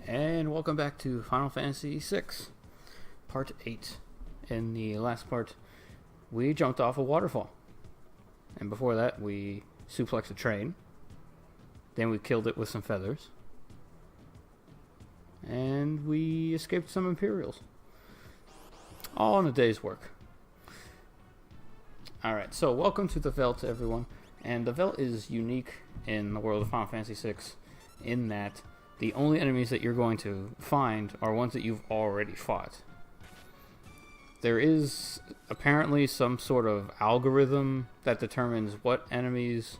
And welcome back to Final Fantasy VI, Part 8. In the last part, we jumped off a waterfall. And before that, we suplexed a train. Then we killed it with some feathers. And we escaped some Imperials. All in a day's work. Alright, so welcome to the Veld, everyone. And the Veld is unique in the world of Final Fantasy VI in that the only enemies that you're going to find are ones that you've already fought. There is apparently some sort of algorithm that determines what enemies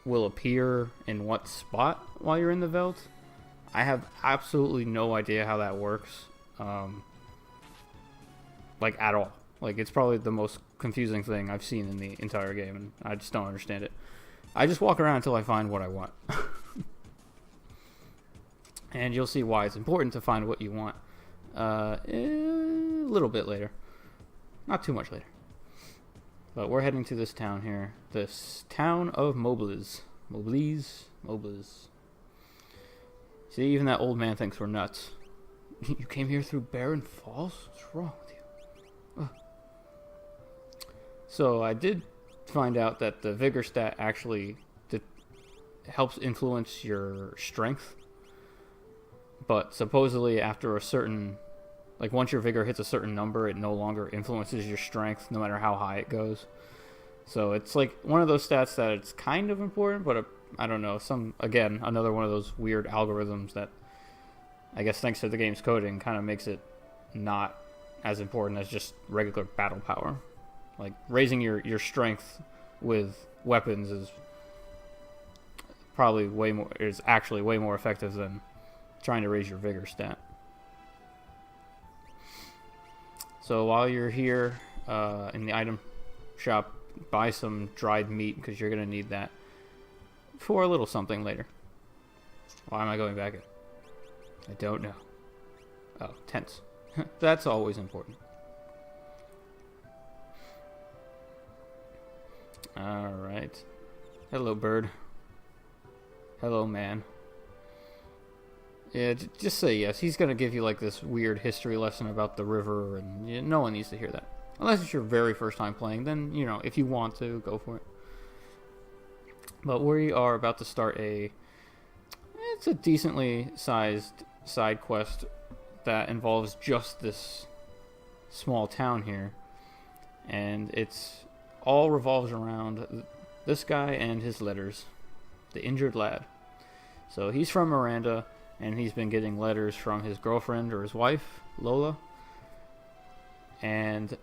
will appear in what spot while you're in the Veld. I have absolutely no idea how that works, like at all. Like, it's probably the most confusing thing I've seen in the entire game, and I just don't understand it. I just walk around until I find what I want. And you'll see why it's important to find what you want a little bit later. Not too much later. But we're heading to this town here. This town of Mobliz. Mobliz. See, even that old man thinks we're nuts. You came here through Barren Falls? What's wrong with you? Ugh. So I did find out that the Vigor stat actually helps influence your strength. But supposedly after a certain, like once your vigor hits a certain number, it no longer influences your strength, no matter how high it goes. So it's like one of those stats that it's kind of important, but I don't know. Another one of those weird algorithms that I guess thanks to the game's coding kind of makes it not as important as just regular battle power. Like raising your strength with weapons is actually way more effective than trying to raise your vigor stat. So while you're here in the item shop, buy some dried meat because you're going to need that for a little something later. Why am I going back in? I don't know. Oh, tents. That's always important. Alright. Hello, bird. Hello, man. Yeah, just say yes. He's going to give you like this weird history lesson about the river, and no one needs to hear that. Unless it's your very first time playing, then, if you want to, go for it. But we are about to start it's a decently sized side quest that involves just this small town here. And it's all revolves around this guy and his letters. The injured lad. So he's from Miranda, and he's been getting letters from his girlfriend or his wife, Lola. And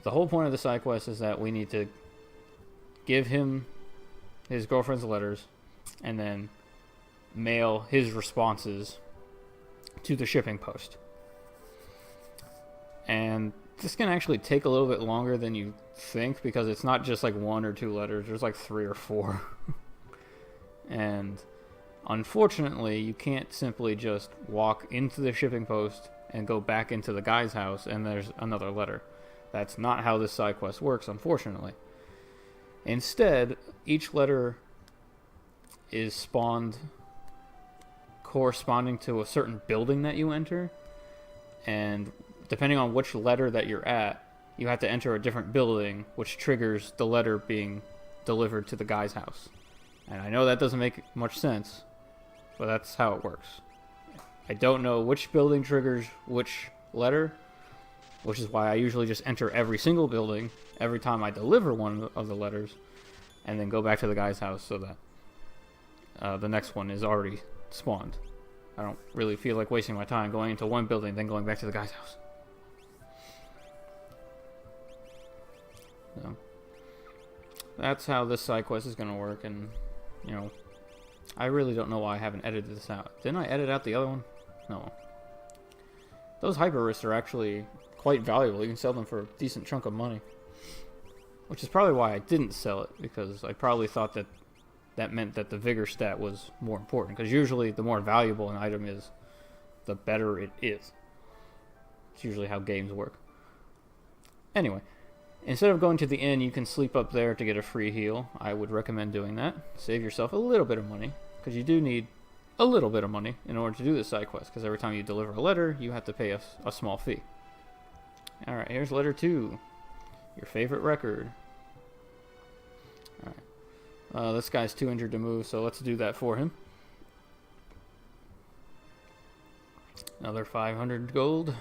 the whole point of the side quest is that we need to give him his girlfriend's letters and then mail his responses to the shipping post. And this can actually take a little bit longer than you think because it's not just like 1 or 2 letters. There's like 3 or 4. And unfortunately, you can't simply just walk into the shipping post and go back into the guy's house and there's another letter. That's not how this side quest works, unfortunately. Instead, each letter is spawned corresponding to a certain building that you enter, and depending on which letter that you're at, you have to enter a different building, which triggers the letter being delivered to the guy's house. And I know that doesn't make much sense, but that's how it works. I don't know which building triggers which letter, which is why I usually just enter every single building every time I deliver one of the letters, and then go back to the guy's house so that the next one is already spawned. I don't really feel like wasting my time going into one building, then going back to the guy's house. So that's how this side quest is going to work, and I really don't know why I haven't edited this out. Didn't I edit out the other one? No. Those hyper wrists are actually quite valuable. You can sell them for a decent chunk of money. Which is probably why I didn't sell it, because I probably thought that meant that the vigor stat was more important. Because usually the more valuable an item is, the better it is. It's usually how games work. Anyway, instead of going to the inn, you can sleep up there to get a free heal. I would recommend doing that. Save yourself a little bit of money, because you do need a little bit of money in order to do this side quest, because every time you deliver a letter, you have to pay a small fee. Alright, here's letter 2. Your favorite record. Alright. This guy's too injured to move, so let's do that for him. Another 500 gold.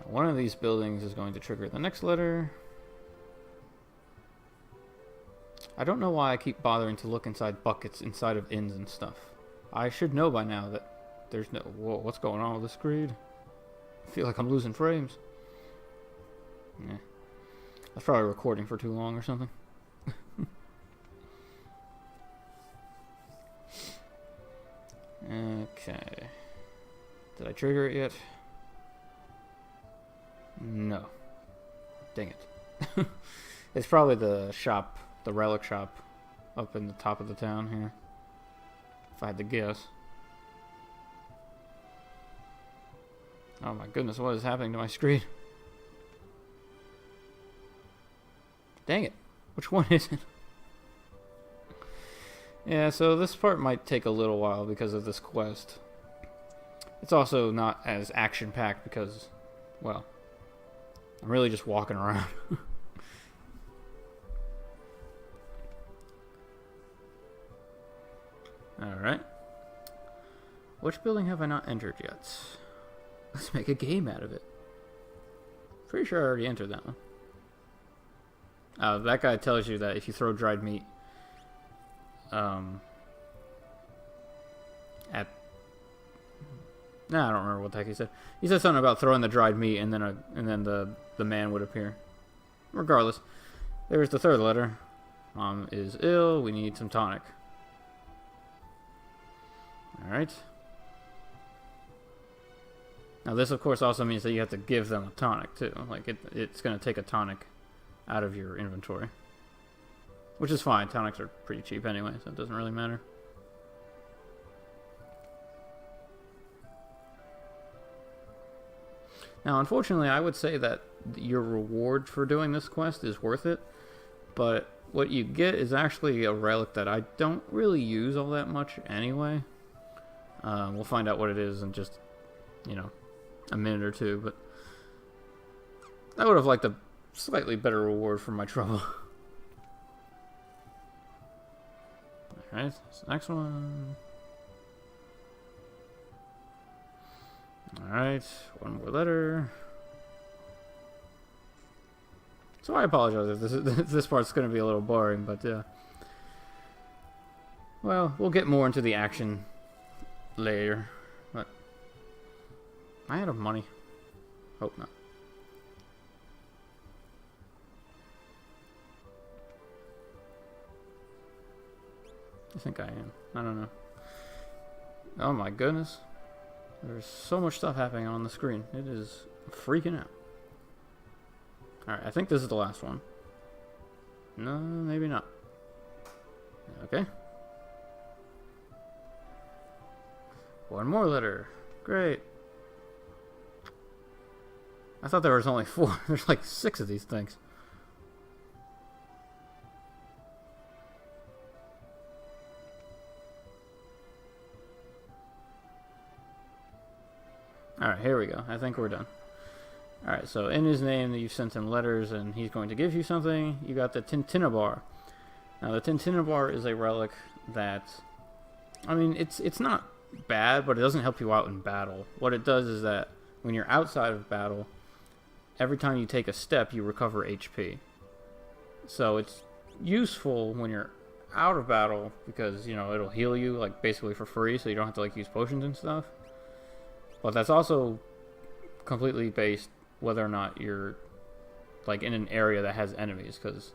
One of these buildings is going to trigger the next letter. I don't know why I keep bothering to look inside buckets inside of inns and stuff. I should know by now that there's no... Whoa, what's going on with this screen? I feel like I'm losing frames. Yeah. I was probably recording for too long or something. Okay. Did I trigger it yet? No. Dang it. It's probably the shop, the relic shop, up in the top of the town here. If I had to guess. Oh my goodness, what is happening to my screen? Dang it. Which one is it? Yeah, so this part might take a little while because of this quest. It's also not as action-packed because, well, I'm really just walking around. Alright. Which building have I not entered yet? Let's make a game out of it. Pretty sure I already entered that one. That guy tells you that if you throw dried meat at... Nah, I don't remember what the heck he said. He said something about throwing the dried meat and then the man would appear. Regardless, there's the third letter. Mom is ill. We need some tonic. Alright. Now this, of course, also means that you have to give them a tonic, too. Like, it's going to take a tonic out of your inventory. Which is fine. Tonics are pretty cheap anyway, so it doesn't really matter. Now, unfortunately, I would say that your reward for doing this quest is worth it. But what you get is actually a relic that I don't really use all that much anyway. We'll find out what it is in just, you know, a minute or two. But I would have liked a slightly better reward for my trouble. Alright, next one. Alright, one more letter. So I apologize if this part's going to be a little boring, but well, we'll get more into the action later. But am I out of money? Hope not. I think I am. I don't know. Oh my goodness. There's so much stuff happening on the screen. It is freaking out. Alright, I think this is the last one. No, maybe not. Okay. One more letter. Great. I thought there was only 4. There's like 6 of these things. Alright, here we go. I think we're done. Alright, so in his name, you've sent him letters, and he's going to give you something. You got the Tintinabar. Now, the Tintinabar is a relic that... I mean, it's not bad, but it doesn't help you out in battle. What it does is that when you're outside of battle, every time you take a step, you recover HP. So it's useful when you're out of battle, because, you know, it'll heal you, like, basically for free, so you don't have to, like, use potions and stuff. But that's also completely based whether or not you're like in an area that has enemies, because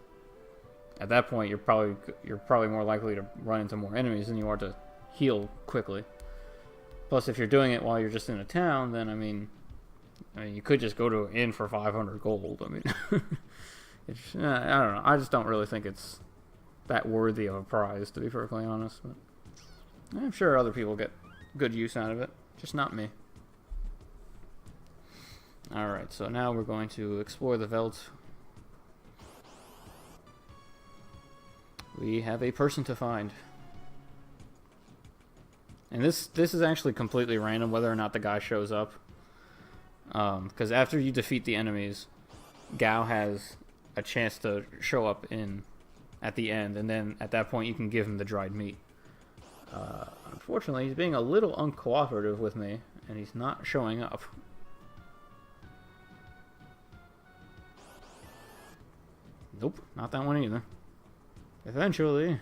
at that point you're probably more likely to run into more enemies than you are to heal quickly. Plus, if you're doing it while you're just in a town, then I mean you could just go to an inn for 500 gold. I mean, I don't know. I just don't really think it's that worthy of a prize, to be perfectly honest. But I'm sure other people get good use out of it, just not me. Alright, so now we're going to explore the veldt. We have a person to find. And this is actually completely random whether or not the guy shows up. Because after you defeat the enemies, Gao has a chance to show up at the end, and then at that point you can give him the dried meat. Unfortunately, he's being a little uncooperative with me, and he's not showing up. Nope, not that one either. Eventually.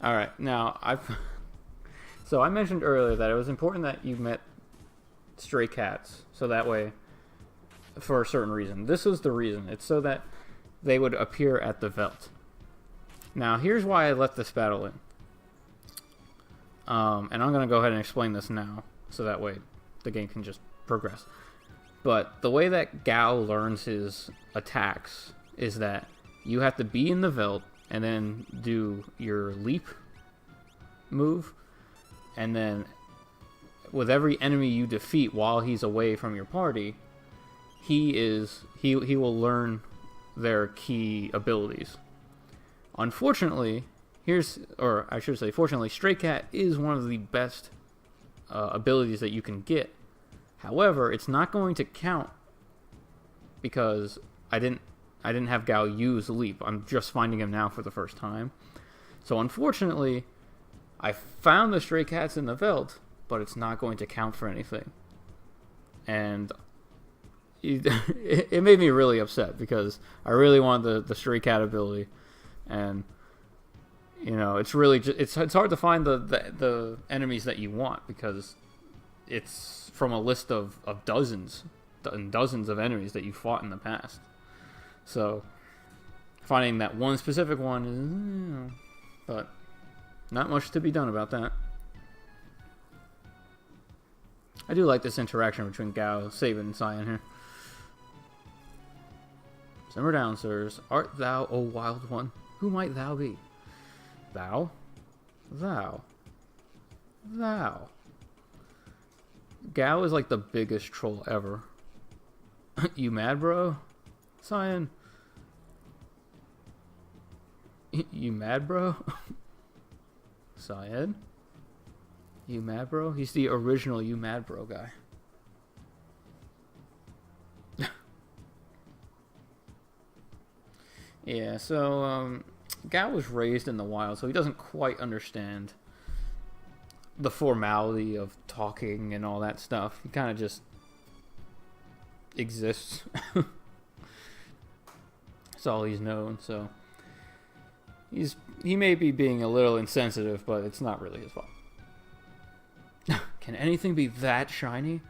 Alright, now So I mentioned earlier that it was important that you met stray cats, so that way, for a certain reason. This was the reason. It's so that they would appear at the Veldt. Now, here's why I let this battle in. And I'm going to go ahead and explain this now, so that way the game can just progress. But the way that Gao learns his attacks is that you have to be in the Veldt and then do your leap move, and then with every enemy you defeat while he's away from your party, he will learn their key abilities. Unfortunately, fortunately, Stray Cat is one of the best abilities that you can get. However, it's not going to count because I didn't have Gao use Leap. I'm just finding him now for the first time. So unfortunately, I found the Stray Cats in the Veldt, but it's not going to count for anything. And it made me really upset because I really wanted the Stray Cat ability, and you know, it's really it's hard to find the enemies that you want because it's from a list of dozens and dozens of enemies that you fought in the past. So finding that one specific one is, you know, but not much to be done about that. I do like this interaction between Gao, Sabin, and Cyan here. Simmer down, sirs. Art thou, O wild one? Who might thou be? Thou? Thou? Thou? Gao is like the biggest troll ever. You mad, bro? Cyan? You mad, bro? Cyan? You mad, bro? He's the original you mad, bro guy. Yeah, so, Gao was raised in the wild, so he doesn't quite understand the formality of talking and all that stuff. He kind of just exists. That's all he's known, so he may be being a little insensitive, but it's not really his fault. Can anything be that shiny?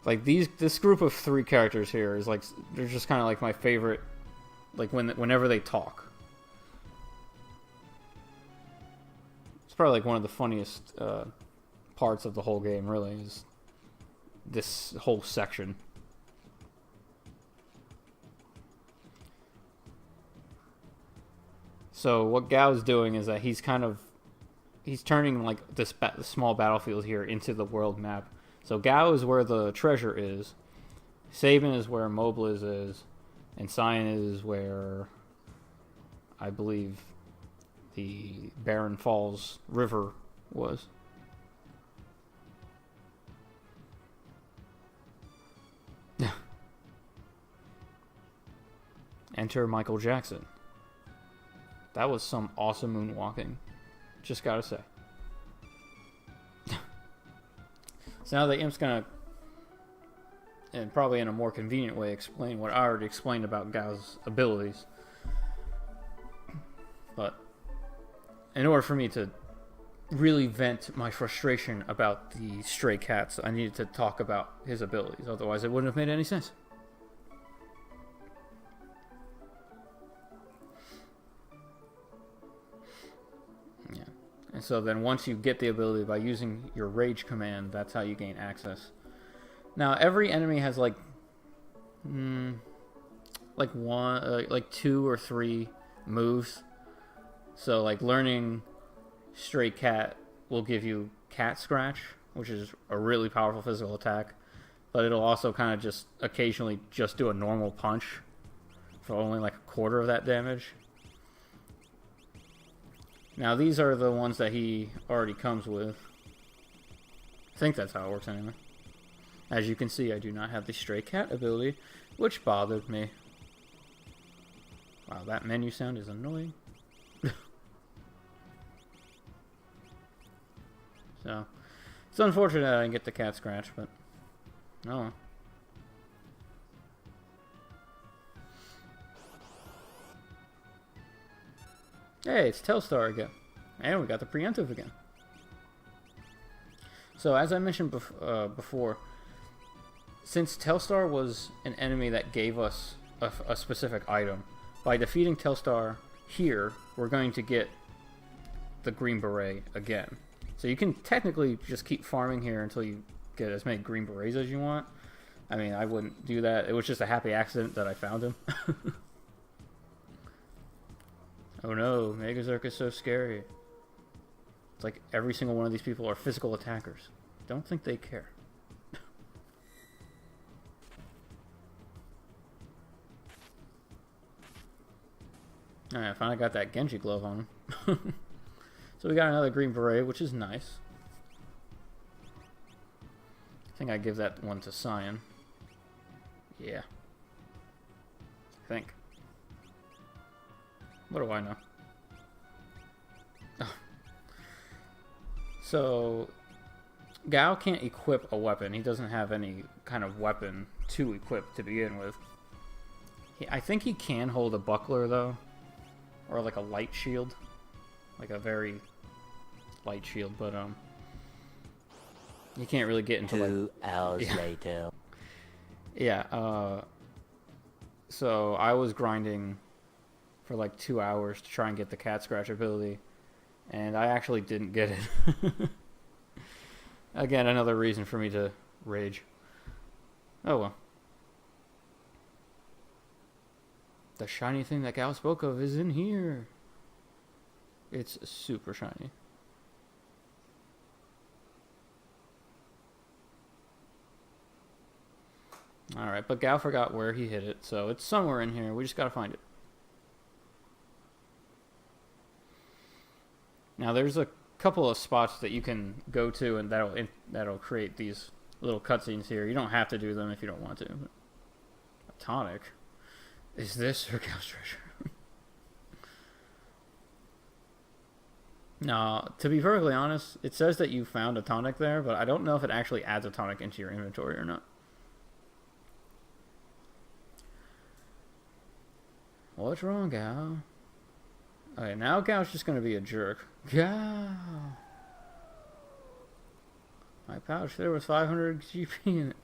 Like this group of 3 characters here is like, they're just kind of like my favorite. Like whenever they talk, it's probably like one of the funniest parts of the whole game. Really, is this whole section. So what Gao's doing is that he's turning like this small battlefield here into the world map. So Gao is where the treasure is, Sabin is where Mobliz is, and Cyan is where I believe the Barren Falls River was. Enter Michael Jackson. That was some awesome moonwalking. Just gotta say. So now the Imp's gonna, and probably in a more convenient way, explain what I already explained about Gao's abilities. But in order for me to really vent my frustration about the Stray Cats, I needed to talk about his abilities. Otherwise, it wouldn't have made any sense. And so then once you get the ability by using your rage command, that's how you gain access. Now every enemy has like 2 or 3 moves. So like learning Stray Cat will give you Cat Scratch, which is a really powerful physical attack. but it'll also kind of just occasionally just do a normal punch for only like a quarter of that damage. Now these are the ones that he already comes with. I think that's how it works anyway. As you can see, I do not have the stray cat ability, which bothered me. Wow, that menu sound is annoying. So, it's unfortunate I didn't get the cat scratch, but no. Hey, it's Telstar again. And we got the preemptive again. So, as I mentioned before, since Telstar was an enemy that gave us a specific item, by defeating Telstar here, we're going to get the Green Beret again. So you can technically just keep farming here until you get as many Green Berets as you want. I mean, I wouldn't do that. It was just a happy accident that I found him. Oh no, Megazerk is so scary. It's like every single one of these people are physical attackers. Don't think they care. Alright, I finally got that Genji glove on him. So we got another Green Beret, which is nice. I think I give that one to Cyan. Yeah. I think. What do I know? Oh. So, Gao can't equip a weapon. He doesn't have any kind of weapon to equip to begin with. I think he can hold a buckler, though. Or like a light shield. Like a very light shield, but you can't really get into 2 hours later. Yeah, so I was grinding for like 2 hours to try and get the cat scratch ability, and I actually didn't get it. Again, another reason for me to rage. Oh well. The shiny thing that Gal spoke of is in here. It's super shiny. Alright, but Gao forgot where he hid it, so it's somewhere in here. We just gotta find it. Now, there's a couple of spots that you can go to, and that'll create these little cutscenes here. You don't have to do them if you don't want to. But a tonic? Is this or Gao's treasure? No, to be perfectly honest, it says that you found a tonic there, but I don't know if it actually adds a tonic into your inventory or not. What's wrong, Gao? Okay, now Gao's just gonna be a jerk. Gao! My pouch there was 500 GP in it.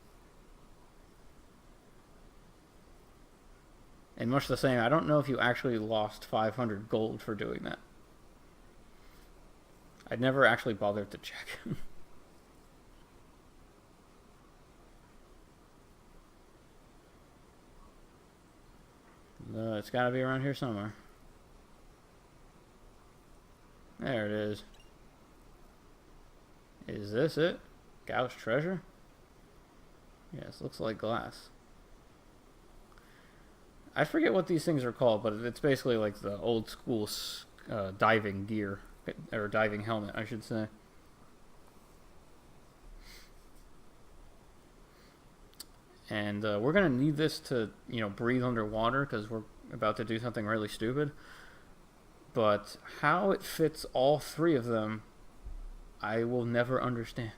And much the same, I don't know if you actually lost 500 gold for doing that. I'd never actually bothered to check. It's gotta be around here somewhere. There it is. Is this it? Gao's treasure? Yes, looks like glass. I forget what these things are called, but it's basically like the old school diving gear. Or diving helmet, I should say. And we're going to need this to, breathe underwater, because we're about to do something really stupid. But how it fits all three of them, I will never understand.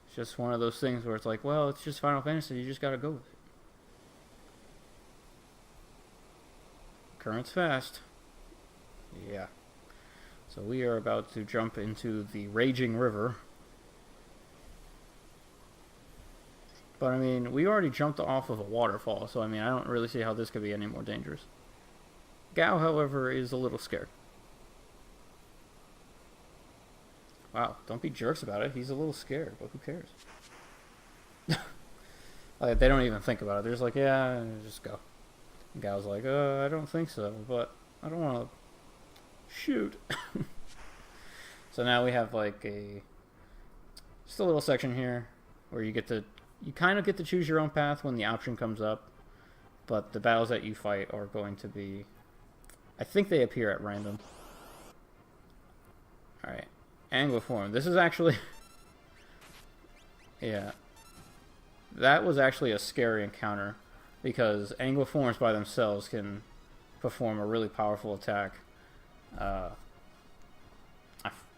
It's just one of those things where it's like, well, it's just Final Fantasy, you just got to go with it. Current's fast. Yeah. So we are about to jump into the raging river. But I mean, we already jumped off of a waterfall, so I mean, I don't really see how this could be any more dangerous. Gao, however, is a little scared. Wow, don't be jerks about it. He's a little scared, but who cares? Like, they don't even think about it. They're just like, yeah, just go. And Gao's like, I don't think so, but I don't want to shoot. So now we have like just a little section here where you get to you kind of get to choose your own path when the option comes up, but the battles that you fight are going to be, I think they appear at random. Alright, Angloform. This is actually, yeah, that was actually a scary encounter, because Angloforms by themselves can perform a really powerful attack.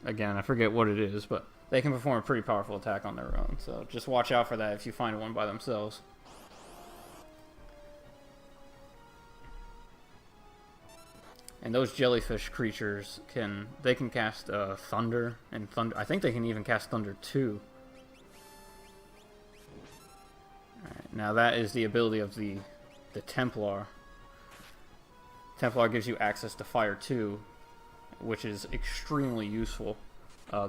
Again, I forget what it is, but they can perform a pretty powerful attack on their own, so just watch out for that if you find one by themselves. And those jellyfish creatures can cast thunder, and thunder. I think they can even cast thunder too. Alright, now that is the ability of the Templar. Templar gives you access to fire 2, which is extremely useful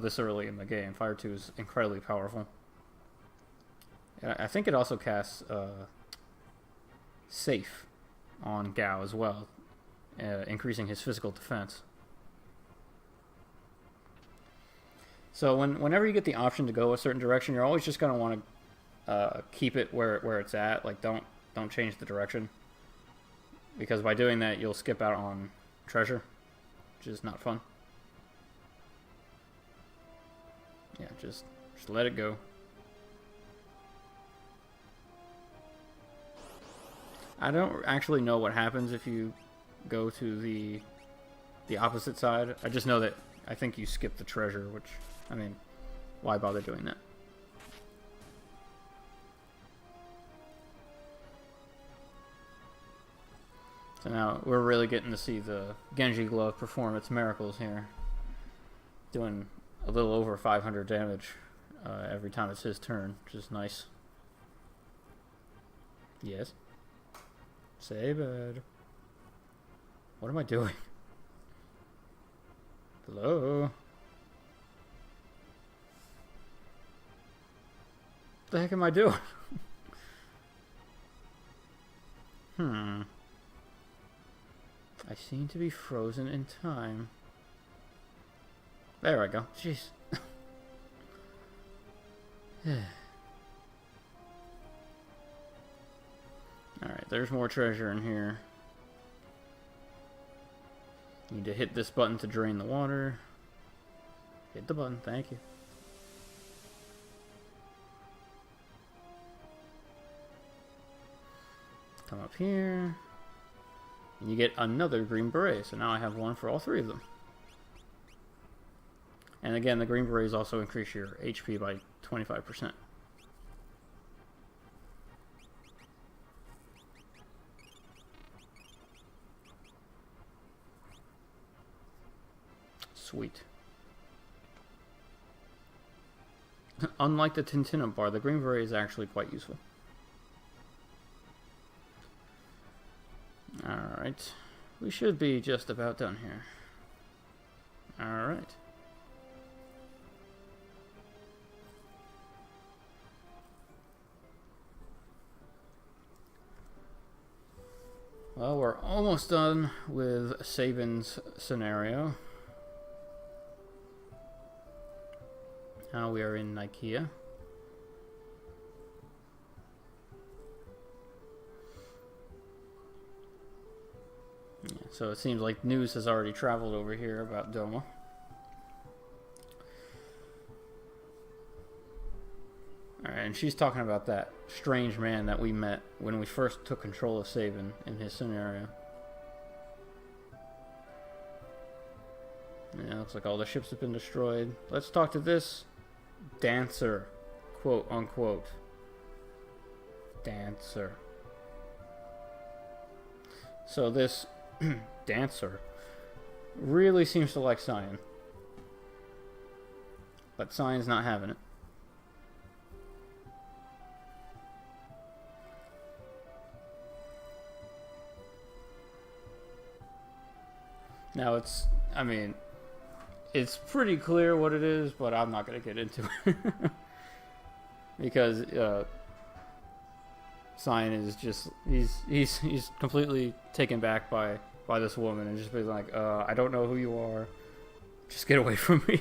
this early in the game. Fire 2 is incredibly powerful. And I think it also casts Safe on Gao as well, increasing his physical defense. So whenever you get the option to go a certain direction, you're always just going to want to keep it where it's at. Like, don't change the direction, because by doing that you'll skip out on treasure, which is not fun. Yeah, just let it go. I don't actually know what happens if you go to the opposite side. I just know that I think you skip the treasure, which, I mean, why bother doing that? So now we're really getting to see the Genji glove perform its miracles here, doing a little over 500 damage every time it's his turn, which is nice. Yes. Sabin. What am I doing? Hello? What the heck am I doing? I seem to be frozen in time. There I go. Jeez. Alright, there's more treasure in here. Need to hit this button to drain the water. Hit the button, thank you. Come up here. And you get another green beret, so now I have one for all three of them. And again, the green berets also increase your HP by 25%. Sweet. Unlike the Tintinum bar, the green beret is actually quite useful. Alright. We should be just about done here. Alright. Well, we're almost done with Sabin's scenario. Now we are in Ikea. Yeah, so it seems like news has already traveled over here about Doma. Alright, and she's talking about that strange man that we met when we first took control of Sabin in his scenario. Yeah, looks like all the ships have been destroyed. Let's talk to this dancer, quote unquote. Dancer. So this dancer really seems to like Cyan, but Cyan's not having it. Now it's pretty clear what it is, but I'm not going to get into it. Because Cyan is just, he's completely taken back by this woman and just being like, I don't know who you are. Just get away from me.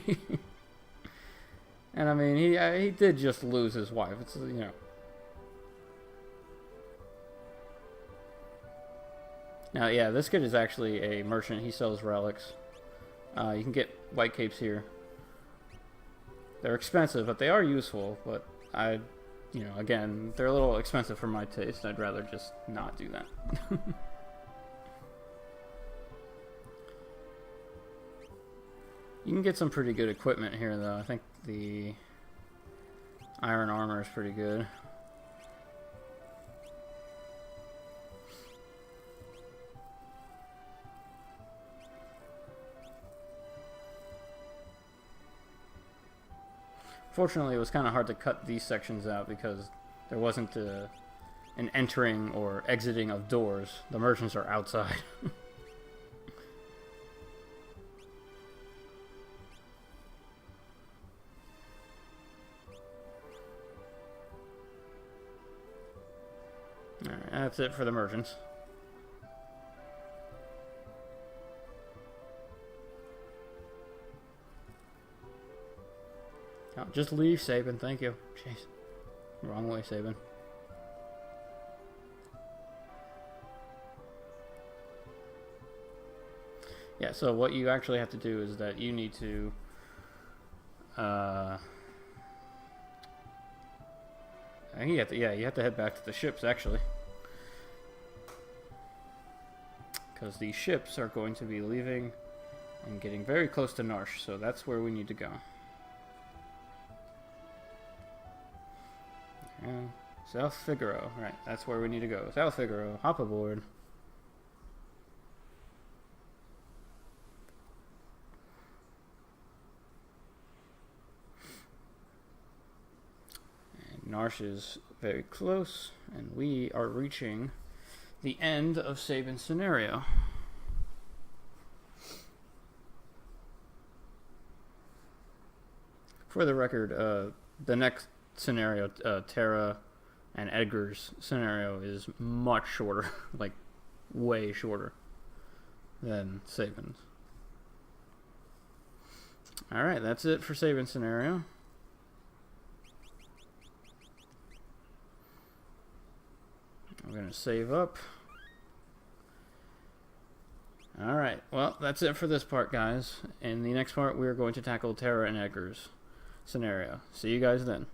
And I mean, he did just lose his wife. It's, you know, Now, yeah, this kid is actually a merchant. He sells relics. You can get white capes here. They're expensive, but they are useful. But again, they're a little expensive for my taste. I'd rather just not do that. You can get some pretty good equipment here, though. I think the iron armor is pretty good. Fortunately, it was kind of hard to cut these sections out because there wasn't an entering or exiting of doors. The merchants are outside. Alright, that's it for the merchants. Oh, just leave, Sabin. Thank you. Jeez. Wrong way, Sabin. Yeah, so what you actually have to do is that you need to I think you have to head back to the ships, actually. Because these ships are going to be leaving and getting very close to Narsh, so that's where we need to go. South Figaro. Right, that's where we need to go. South Figaro, hop aboard. Narsh is very close, and we are reaching the end of Sabin's scenario. For the record, the next scenario, Terra and Edgar's scenario, is much shorter, like way shorter than Sabin's. Alright, that's it for Sabin's scenario. We're going to save up. Alright, well, that's it for this part, guys. In the next part, we're going to tackle Terra and Edgar's scenario. See you guys then.